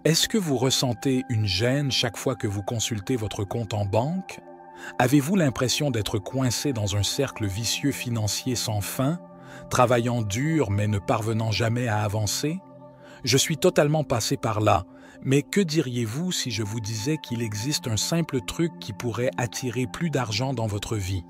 Est-ce que vous ressentez une gêne chaque fois que vous consultez votre compte en banque? Avez-vous l'impression d'être coincé dans un cercle vicieux financier sans fin, travaillant dur mais ne parvenant jamais à avancer? Je suis totalement passé par là, mais que diriez-vous si je vous disais qu'il existe un simple truc qui pourrait attirer plus d'argent dans votre vie?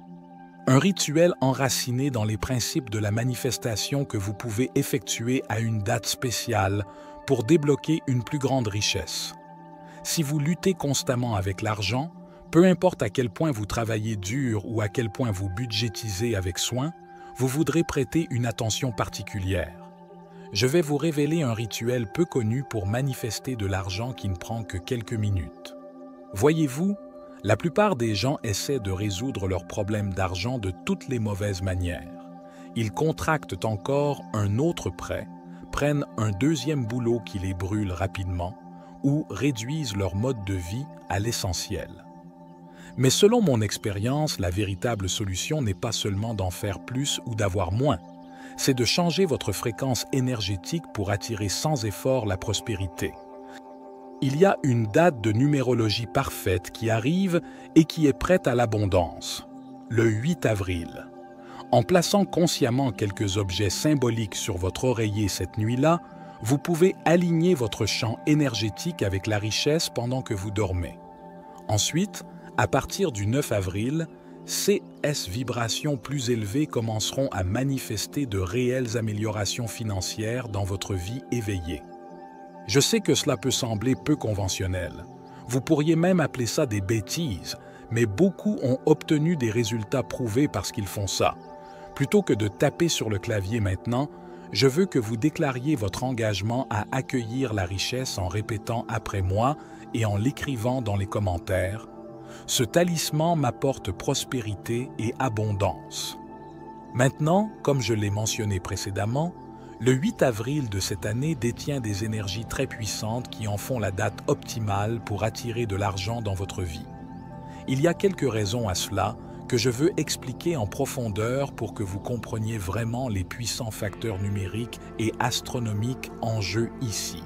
Un rituel enraciné dans les principes de la manifestation que vous pouvez effectuer à une date spéciale pour débloquer une plus grande richesse. Si vous luttez constamment avec l'argent, peu importe à quel point vous travaillez dur ou à quel point vous budgétisez avec soin, vous voudrez prêter une attention particulière. Je vais vous révéler un rituel peu connu pour manifester de l'argent qui ne prend que quelques minutes. Voyez-vous, la plupart des gens essaient de résoudre leurs problèmes d'argent de toutes les mauvaises manières. Ils contractent encore un autre prêt, prennent un deuxième boulot qui les brûle rapidement ou réduisent leur mode de vie à l'essentiel. Mais selon mon expérience, la véritable solution n'est pas seulement d'en faire plus ou d'avoir moins, c'est de changer votre fréquence énergétique pour attirer sans effort la prospérité. Il y a une date de numérologie parfaite qui arrive et qui est prête à l'abondance, le 8 avril. En plaçant consciemment quelques objets symboliques sur votre oreiller cette nuit-là, vous pouvez aligner votre champ énergétique avec la richesse pendant que vous dormez. Ensuite, à partir du 9 avril, CS vibrations plus élevées commenceront à manifester de réelles améliorations financières dans votre vie éveillée. Je sais que cela peut sembler peu conventionnel. Vous pourriez même appeler ça des bêtises, mais beaucoup ont obtenu des résultats prouvés parce qu'ils font ça. Plutôt que de taper sur le clavier maintenant, je veux que vous déclariez votre engagement à accueillir la richesse en répétant après moi et en l'écrivant dans les commentaires. Ce talisman m'apporte prospérité et abondance. Maintenant, comme je l'ai mentionné précédemment, le 8 avril de cette année détient des énergies très puissantes qui en font la date optimale pour attirer de l'argent dans votre vie. Il y a quelques raisons à cela que je veux expliquer en profondeur pour que vous compreniez vraiment les puissants facteurs numériques et astronomiques en jeu ici.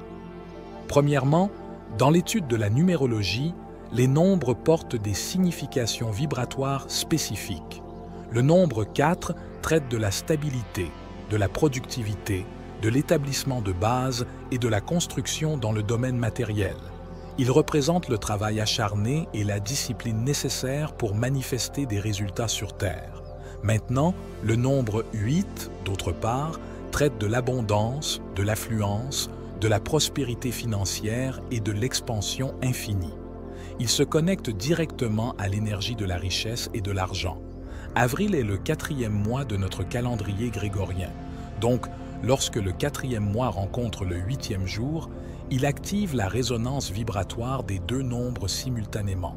Premièrement, dans l'étude de la numérologie, les nombres portent des significations vibratoires spécifiques. Le nombre 4 traite de la stabilité, de la productivité, de l'établissement de base et de la construction dans le domaine matériel. Il représente le travail acharné et la discipline nécessaire pour manifester des résultats sur Terre. Maintenant, le nombre 8, d'autre part, traite de l'abondance, de l'affluence, de la prospérité financière et de l'expansion infinie. Il se connecte directement à l'énergie de la richesse et de l'argent. Avril est le 4e mois de notre calendrier grégorien. Donc, lorsque le 4e mois rencontre le 8e jour, il active la résonance vibratoire des deux nombres simultanément.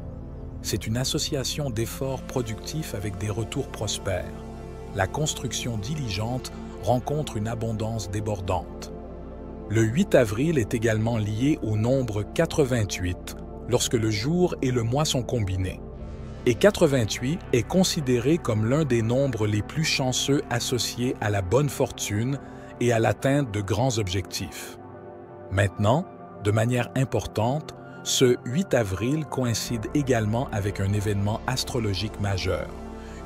C'est une association d'efforts productifs avec des retours prospères. La construction diligente rencontre une abondance débordante. Le 8 avril est également lié au nombre 88, lorsque le jour et le mois sont combinés. Et 88 est considéré comme l'un des nombres les plus chanceux associés à la bonne fortune et à l'atteinte de grands objectifs. Maintenant, de manière importante, ce 8 avril coïncide également avec un événement astrologique majeur,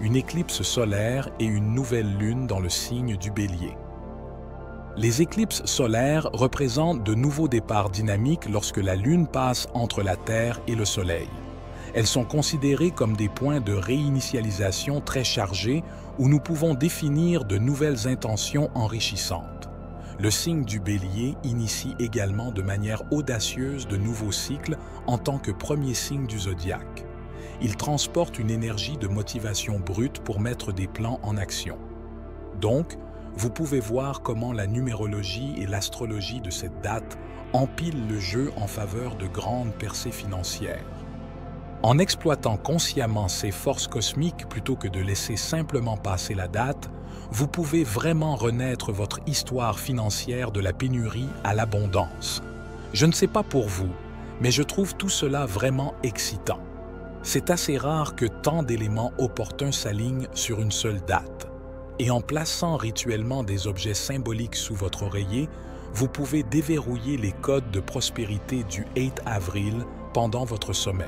une éclipse solaire et une nouvelle lune dans le signe du Bélier. Les éclipses solaires représentent de nouveaux départs dynamiques lorsque la Lune passe entre la Terre et le Soleil. Elles sont considérées comme des points de réinitialisation très chargés où nous pouvons définir de nouvelles intentions enrichissantes. Le signe du Bélier initie également de manière audacieuse de nouveaux cycles en tant que premier signe du zodiaque. Il transporte une énergie de motivation brute pour mettre des plans en action. Donc, vous pouvez voir comment la numérologie et l'astrologie de cette date empilent le jeu en faveur de grandes percées financières. En exploitant consciemment ces forces cosmiques plutôt que de laisser simplement passer la date, vous pouvez vraiment renaître votre histoire financière de la pénurie à l'abondance. Je ne sais pas pour vous, mais je trouve tout cela vraiment excitant. C'est assez rare que tant d'éléments opportuns s'alignent sur une seule date. Et en plaçant rituellement des objets symboliques sous votre oreiller, vous pouvez déverrouiller les codes de prospérité du 8 avril pendant votre sommeil.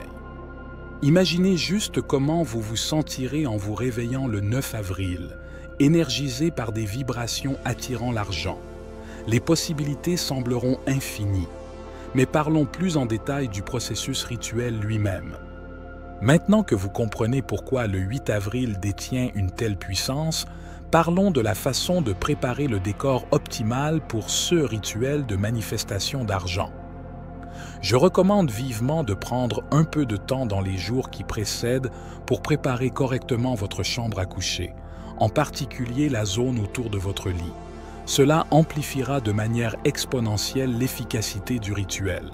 Imaginez juste comment vous vous sentirez en vous réveillant le 9 avril, énergisé par des vibrations attirant l'argent. Les possibilités sembleront infinies, mais parlons plus en détail du processus rituel lui-même. Maintenant que vous comprenez pourquoi le 8 avril détient une telle puissance, parlons de la façon de préparer le décor optimal pour ce rituel de manifestation d'argent. Je recommande vivement de prendre un peu de temps dans les jours qui précèdent pour préparer correctement votre chambre à coucher, en particulier la zone autour de votre lit. Cela amplifiera de manière exponentielle l'efficacité du rituel.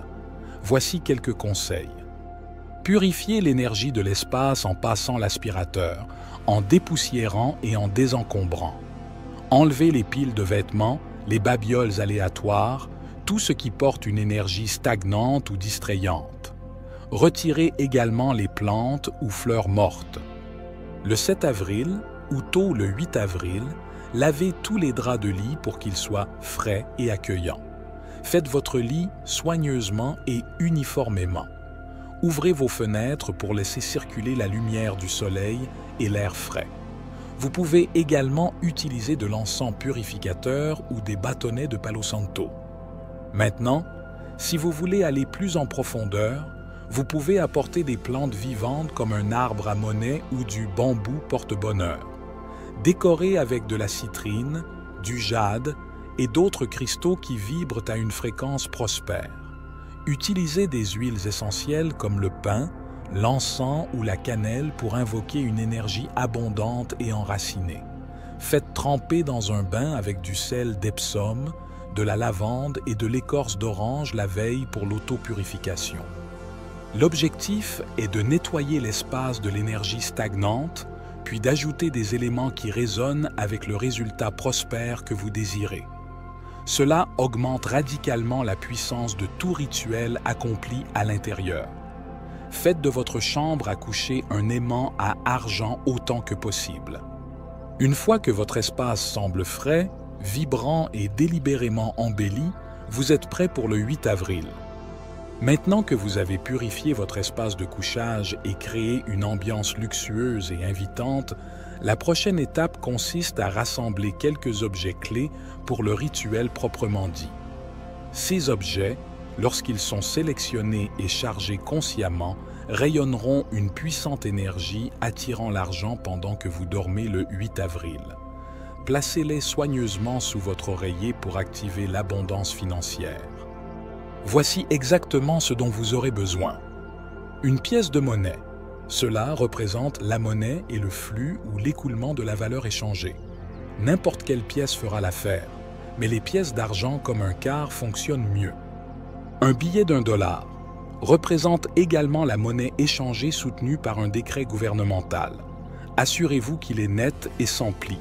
Voici quelques conseils. Purifiez l'énergie de l'espace en passant l'aspirateur, en dépoussiérant et en désencombrant. Enlevez les piles de vêtements, les babioles aléatoires, tout ce qui porte une énergie stagnante ou distrayante. Retirez également les plantes ou fleurs mortes. Le 7 avril, ou tôt le 8 avril, lavez tous les draps de lit pour qu'ils soient frais et accueillants. Faites votre lit soigneusement et uniformément. Ouvrez vos fenêtres pour laisser circuler la lumière du soleil et l'air frais. Vous pouvez également utiliser de l'encens purificateur ou des bâtonnets de Palo Santo. Maintenant, si vous voulez aller plus en profondeur, vous pouvez apporter des plantes vivantes comme un arbre à monnaie ou du bambou porte-bonheur. Décorez avec de la citrine, du jade et d'autres cristaux qui vibrent à une fréquence prospère. Utilisez des huiles essentielles comme le pin, l'encens ou la cannelle pour invoquer une énergie abondante et enracinée. Faites tremper dans un bain avec du sel d'Epsom, de la lavande et de l'écorce d'orange la veille pour l'autopurification. L'objectif est de nettoyer l'espace de l'énergie stagnante, puis d'ajouter des éléments qui résonnent avec le résultat prospère que vous désirez. Cela augmente radicalement la puissance de tout rituel accompli à l'intérieur. Faites de votre chambre à coucher un aimant à argent autant que possible. Une fois que votre espace semble frais, vibrant et délibérément embelli, vous êtes prêt pour le 8 avril. Maintenant que vous avez purifié votre espace de couchage et créé une ambiance luxueuse et invitante, la prochaine étape consiste à rassembler quelques objets clés pour le rituel proprement dit. Ces objets, lorsqu'ils sont sélectionnés et chargés consciemment, rayonneront une puissante énergie attirant l'argent pendant que vous dormez le 8 avril. Placez-les soigneusement sous votre oreiller pour activer l'abondance financière. Voici exactement ce dont vous aurez besoin. Une pièce de monnaie. Cela représente la monnaie et le flux ou l'écoulement de la valeur échangée. N'importe quelle pièce fera l'affaire, mais les pièces d'argent comme un quart fonctionnent mieux. Un billet d'$1 représente également la monnaie échangée soutenue par un décret gouvernemental. Assurez-vous qu'il est net et sans pli.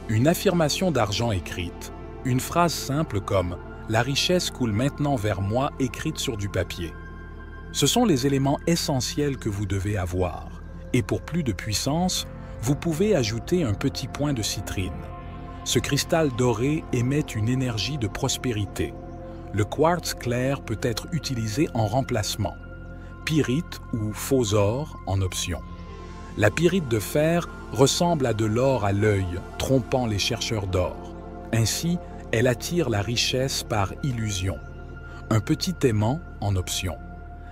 Une affirmation d'argent écrite, une phrase simple comme « La richesse coule maintenant vers moi » écrite sur du papier. Ce sont les éléments essentiels que vous devez avoir. Et pour plus de puissance, vous pouvez ajouter un petit point de citrine. Ce cristal doré émet une énergie de prospérité. Le quartz clair peut être utilisé en remplacement. Pyrite ou faux or en option. La pyrite de fer ressemble à de l'or à l'œil, trompant les chercheurs d'or. Ainsi, elle attire la richesse par illusion. Un petit aimant en option.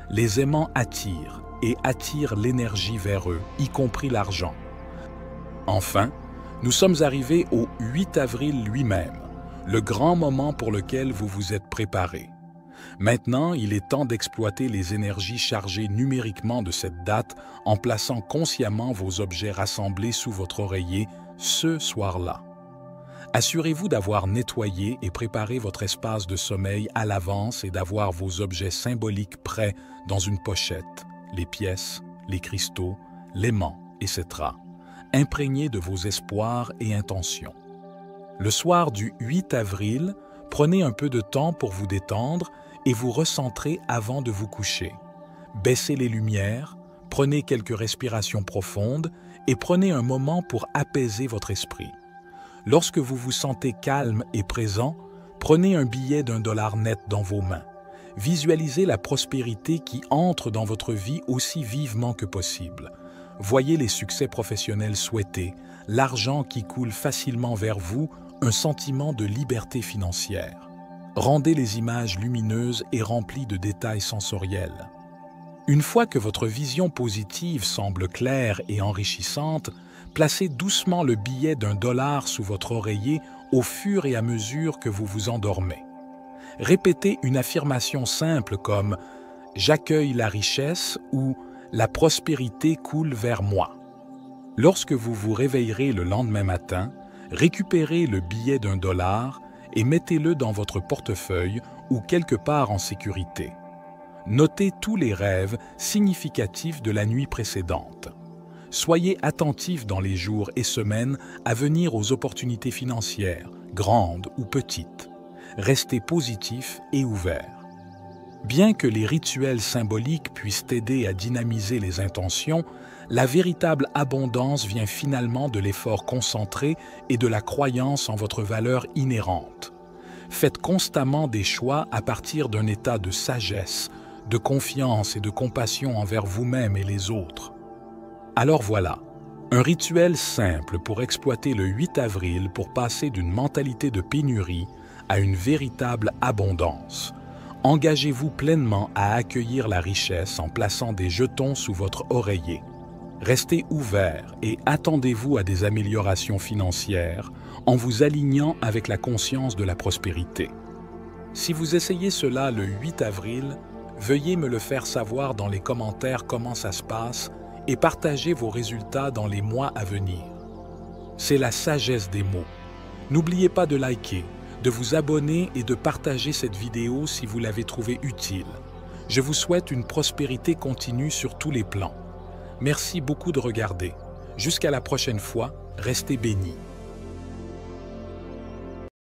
Les aimants attirent et attirent l'énergie vers eux, y compris l'argent. Enfin, nous sommes arrivés au 8 avril lui-même, le grand moment pour lequel vous vous êtes préparé. Maintenant, il est temps d'exploiter les énergies chargées numériquement de cette date en plaçant consciemment vos objets rassemblés sous votre oreiller ce soir-là. Assurez-vous d'avoir nettoyé et préparé votre espace de sommeil à l'avance et d'avoir vos objets symboliques prêts dans une pochette, les pièces, les cristaux, l'aimant, etc., imprégnés de vos espoirs et intentions. Le soir du 8 avril, prenez un peu de temps pour vous détendre et vous recentrer avant de vous coucher. Baissez les lumières, prenez quelques respirations profondes et prenez un moment pour apaiser votre esprit. Lorsque vous vous sentez calme et présent, Prenez un billet d'1 $ net dans vos mains. Visualisez la prospérité qui entre dans votre vie aussi vivement que possible. Voyez les succès professionnels souhaités, l'argent qui coule facilement vers vous, un sentiment de liberté financière. Rendez les images lumineuses et remplies de détails sensoriels. Une fois que votre vision positive semble claire et enrichissante, placez doucement le billet d'1 $ sous votre oreiller au fur et à mesure que vous vous endormez. Répétez une affirmation simple comme « J'accueille la richesse » ou « La prospérité coule vers moi ». Lorsque vous vous réveillerez le lendemain matin, récupérez le billet d'1 $ et mettez-le dans votre portefeuille ou quelque part en sécurité. Notez tous les rêves significatifs de la nuit précédente. Soyez attentif dans les jours et semaines à venir aux opportunités financières, grandes ou petites. Restez positif et ouvert. Bien que les rituels symboliques puissent aider à dynamiser les intentions, la véritable abondance vient finalement de l'effort concentré et de la croyance en votre valeur inhérente. Faites constamment des choix à partir d'un état de sagesse, de confiance et de compassion envers vous-même et les autres. Alors voilà, un rituel simple pour exploiter le 8 avril pour passer d'une mentalité de pénurie à une véritable abondance. Engagez-vous pleinement à accueillir la richesse en plaçant des jetons sous votre oreiller. Restez ouvert et attendez-vous à des améliorations financières en vous alignant avec la conscience de la prospérité. Si vous essayez cela le 8 avril, veuillez me le faire savoir dans les commentaires comment ça se passe et partagez vos résultats dans les mois à venir. C'est la sagesse des mots. N'oubliez pas de liker, de vous abonner et de partager cette vidéo si vous l'avez trouvée utile. Je vous souhaite une prospérité continue sur tous les plans. Merci beaucoup de regarder. Jusqu'à la prochaine fois, restez bénis.